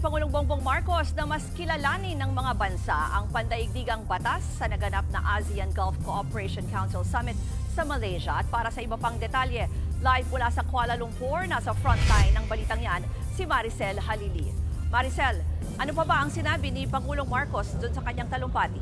Pangulong Bongbong Marcos na mas kilalanin ng mga bansa ang pandaigdigang batas sa naganap na ASEAN Gulf Cooperation Council Summit sa Malaysia. At para sa iba pang detalye, live mula sa Kuala Lumpur, nasa frontline ng balitang yan, si Maricel Halili. Maricel, ano pa ba ang sinabi ni Pangulong Marcos doon sa kanyang talumpati?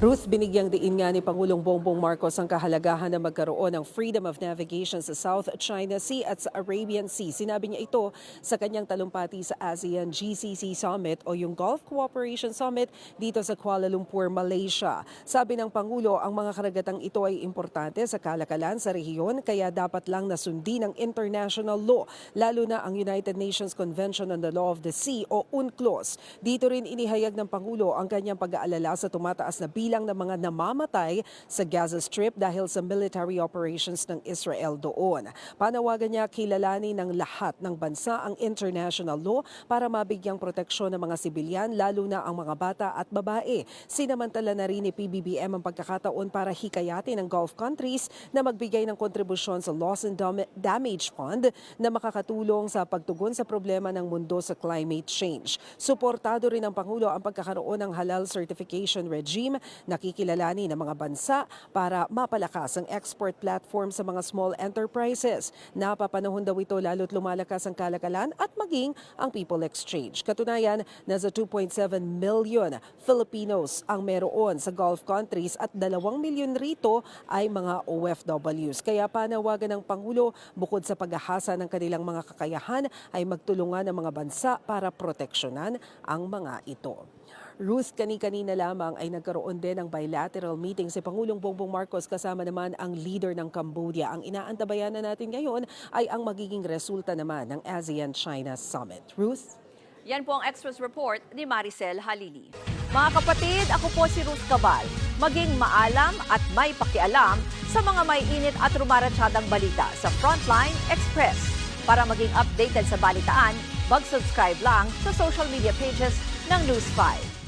Ruth, binigyang diin nga ni Pangulong Bongbong Marcos ang kahalagahan na magkaroon ng freedom of navigation sa South China Sea at sa Arabian Sea. Sinabi niya ito sa kanyang talumpati sa ASEAN GCC Summit o yung Gulf Cooperation Summit dito sa Kuala Lumpur, Malaysia. Sabi ng Pangulo, ang mga karagatang ito ay importante sa kalakalan sa rehiyon kaya dapat lang nasundin ng international law, lalo na ang United Nations Convention on the Law of the Sea o UNCLOS. Dito rin inihayag ng Pangulo ang kanyang pag-aalala sa tumataas na bilang ng mga namamatay sa Gaza Strip dahil sa military operations ng Israel doon. Panawagan niya kilalanin ng lahat ng bansa ang international law para mabigyang proteksyon ng mga sibilyan, lalo na ang mga bata at babae. Sinamantala na rin ni PBBM ang pagkakataon para hikayatin ng Gulf countries na magbigay ng kontribusyon sa Loss and Damage Fund na makakatulong sa pagtugon sa problema ng mundo sa climate change. Suportado rin ng Pangulo ang pagkakaroon ng halal certification regime, nakikilalanin ng mga bansa para mapalakas ang export platform sa mga small enterprises. Napapanahon daw ito lalo't lumalakas ang kalakalan at maging ang people exchange. Katunayan, nasa 2.7 million Filipinos ang meron sa Gulf countries at 2 milyon rito ay mga OFWs. Kaya panawagan ng Pangulo, bukod sa paghahasa ng kanilang mga kakayahan, ay magtulungan ng mga bansa para proteksyonan ang mga ito. Ruth, kani-kanina lamang ay nagkaroon din ng bilateral meeting si Pangulong Bongbong Marcos kasama naman ang leader ng Cambodia. Ang inaantabayan na natin ngayon ay ang magiging resulta naman ng ASEAN-China Summit. Ruth? Yan po ang Express Report ni Maricel Halili. Mga kapatid, ako po si Ruth Cabal. Maging maalam at may pakialam sa mga may init at rumaratsyadang balita sa Frontline Express. Para maging updated sa balitaan, mag-subscribe lang sa social media pages ng News 5.